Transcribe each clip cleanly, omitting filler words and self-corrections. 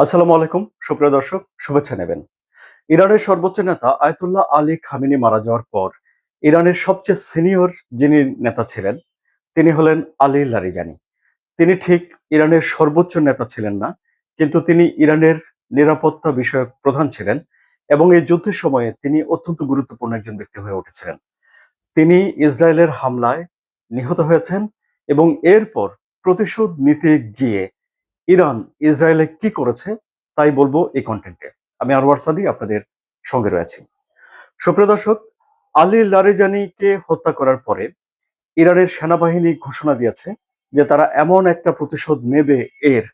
আসসালামু আলাইকুম সুপ্রিয় দর্শক, শুভেচ্ছা নেবেন। ইরানের সর্বোচ্চ নেতা আয়াতুল্লাহ আলী খামেনি মারা যাওয়ার পর ইরানের সবচেয়ে সিনিয়র যিনি নেতা ছিলেন তিনি হলেন আলী লারিজানি। তিনি ঠিক ইরানের সর্বোচ্চ নেতা ছিলেন না, কিন্তু তিনি ইরানের নিরাপত্তা বিষয়ক প্রধান ছিলেন এবং এই যুদ্ধের সময়ে তিনি অত্যন্ত গুরুত্বপূর্ণ একজন ব্যক্তি হয়ে উঠেছিলেন। তিনি ইসরায়েলের হামলায় নিহত হয়েছেন এবং এরপর প্রতিশোধ নিতে গিয়ে ইরান ইসরায়েলে কি করেছে তাই বলবো এই কন্টেন্টে। আমি আরওয়ার সাদি আপনাদের সঙ্গে রয়েছি। সুপ্রিয় দর্শক, আলী লারিজানিকে হত্যা করার পরে ইরানের সেনাবাহিনী ঘোষণা দিয়েছে যে তারা এমন একটা প্রতিশোধ নেবে এর,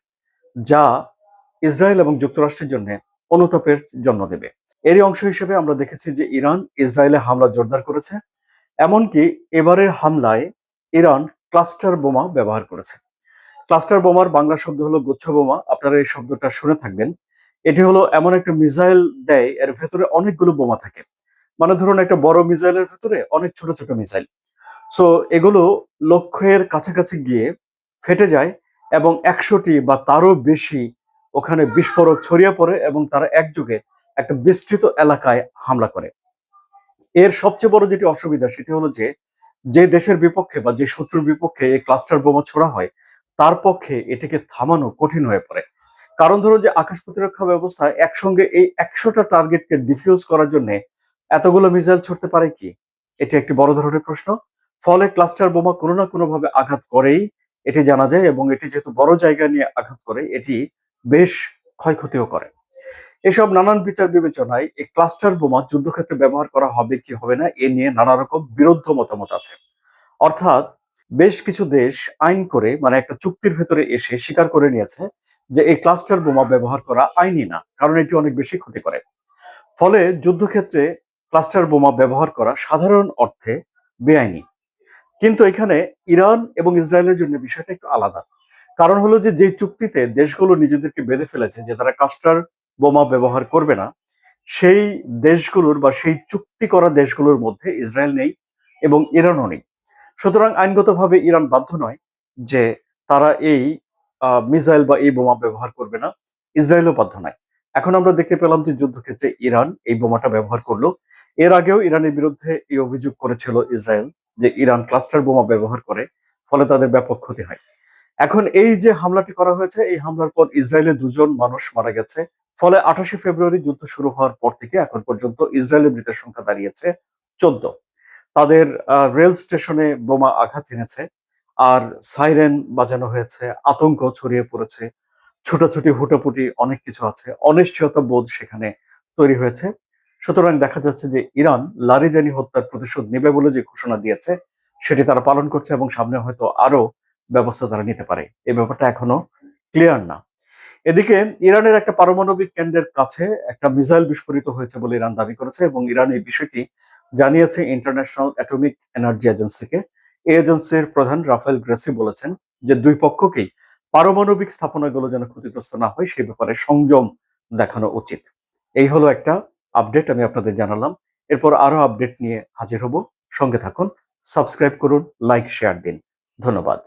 যা ইসরায়েল এবং যুক্তরাষ্ট্রের জন্য অনুতাপের জন্ম দেবে। এরই অংশ হিসেবে আমরা দেখেছি যে ইরান ইসরায়েলে হামলা জোরদার করেছে। এমনকি এবারের হামলায় ইরান ক্লাস্টার বোমা ব্যবহার করেছে। ক্লাস্টার বোমার বাংলা শব্দ হলো গুচ্ছ বোমা। আপনারা এই শব্দটা শুনে থাকবেন। এটি হলো এমন একটা মিসাইল দেয়, এর ভেতরে অনেকগুলো বোমা থাকে। মানে ধরুন একটা বড় মিসাইলের ভেতরে অনেক ছোট ছোট মিসাইল। সো এগুলো লক্ষ্যের কাছাকাছি গিয়ে ফেটে যায় এবং ১০০টি বা তারও বেশি ওখানে বিস্ফোরক ছড়িয়ে পড়ে এবং তারা একযোগে একটা বিস্তৃত এলাকায় হামলা করে। এর সবচেয়ে বড় যেটি অসুবিধা সেটি হলো যে, যে দেশের বিপক্ষে বা যে শত্রুর বিপক্ষে এই ক্লাস্টার বোমা ছোড়া হয়, তার পক্ষে এটিকে থামানো কঠিন হয়ে পড়ে। কারণ ধরুন যে আকাশ প্রতিরক্ষা ব্যবস্থা একসঙ্গে এই ১০০টা টার্গেটকে ডিফিউজ করার জন্য এতগুলো মিসাইল ছুড়তে পারে কি? এটি একটি বড় ধরনের প্রশ্ন। ফলে ক্লাস্টার বোমা কোনো না কোনোভাবে আঘাত করেই, এটি জানা যায় এবং এটি যেহেতু বড় জায়গা নিয়ে আঘাত করে, এটি বেশ ক্ষয়ক্ষতিও করে। এসব নানান বিচার বিবেচনায় এই ক্লাস্টার বোমা যুদ্ধক্ষেত্রে ব্যবহার করা হবে কি হবে না এ নিয়ে নানা রকম বিরুদ্ধ মতামত আছে। অর্থাৎ বেশ কিছু দেশ আইন করে, মানে একটা চুক্তির ভেতরে এসে স্বীকার করে নিয়েছে যে এই ক্লাস্টার বোমা ব্যবহার করা আইনি না, কারণ এটি অনেক বেশি ক্ষতি করে। ফলে যুদ্ধক্ষেত্রে ক্লাস্টার বোমা ব্যবহার করা সাধারণ অর্থে বেআইনি। কিন্তু এখানে ইরান এবং ইসরায়েলের জন্য বিষয়টা একটু আলাদা। কারণ হলো যে, যে চুক্তিতে দেশগুলো নিজেদেরকে বেঁধে ফেলেছে যে তারা ক্লাস্টার বোমা ব্যবহার করবে না, সেই দেশগুলোর বা সেই চুক্তি করা দেশগুলোর মধ্যে ইসরায়েল নেই এবং ইরানও নেই। সুতরাং আইনগতভাবে ইরান বাধ্য নয় যে তারা এই মিসাইল বা এই বোমা ব্যবহার করবে না। ইসরায়েলও বাধ্য নয়। এখন আমরা দেখতে পেলাম যে যুদ্ধক্ষেত্রে ইরান এই বোমাটা ব্যবহার করলো। এর আগেও ইরানের বিরুদ্ধে এই অভিযোগ করেছিল ইসরায়েল যে ইরান ক্লাস্টার বোমা ব্যবহার করে, ফলে তাদের ব্যাপক ক্ষতি হয়। এখন এই যে হামলাটি করা হয়েছে, এই হামলার পর ইসরায়েলে ২ জন মানুষ মারা গেছে। ফলে ২৮শে ফেব্রুয়ারি যুদ্ধ শুরু হওয়ার পর থেকে এখন পর্যন্ত ইসরায়েলের মৃতের সংখ্যা দাঁড়িয়েছে ১৪। তাদের রেল স্টেশনে বোমা আঘাত এনেছে, আর সাইরেন বাজানো হয়েছে, আতঙ্ক ছড়িয়ে পড়েছে, ছুটাছুটি হুটোপুটি অনেক কিছু আছে, অনিশ্চয়তা বোধ সেখানে তৈরি হয়েছে। সুতরাং দেখা যাচ্ছে যে ইরান লারিজানি হত্যার প্রতিশোধ নেবে বলে যে ঘোষণা দিয়েছে সেটি তারা পালন করছে এবং সামনে হয়তো আরো ব্যবস্থা তারা নিতে পারে। এই ব্যাপারটা এখনো ক্লিয়ার না। এদিকে ইরানের একটা পারমাণবিক কেন্দ্রের কাছে একটা মিসাইল বিস্ফোরিত হয়েছে বলে ইরান দাবি করেছে এবং ইরান এই বিষয়টি জানিয়েছে ইন্টারন্যাশনাল অ্যাটমিক এনার্জি এজেন্সিকে। এই এজেন্সির প্রধান রাফায়েল গ্রেসি বলেছেন যে দুই পক্ষকেই পারমাণবিক স্থাপনাগুলো যেন ক্ষতিগ্রস্ত না হয় সে ব্যাপারে সংযম দেখানো উচিত। এই হলো একটা আপডেট আমি আপনাদের জানালাম। এরপর আরো আপডেট নিয়ে হাজির হব। সঙ্গে থাকুন, সাবস্ক্রাইব করুন, লাইক শেয়ার দিন। ধন্যবাদ।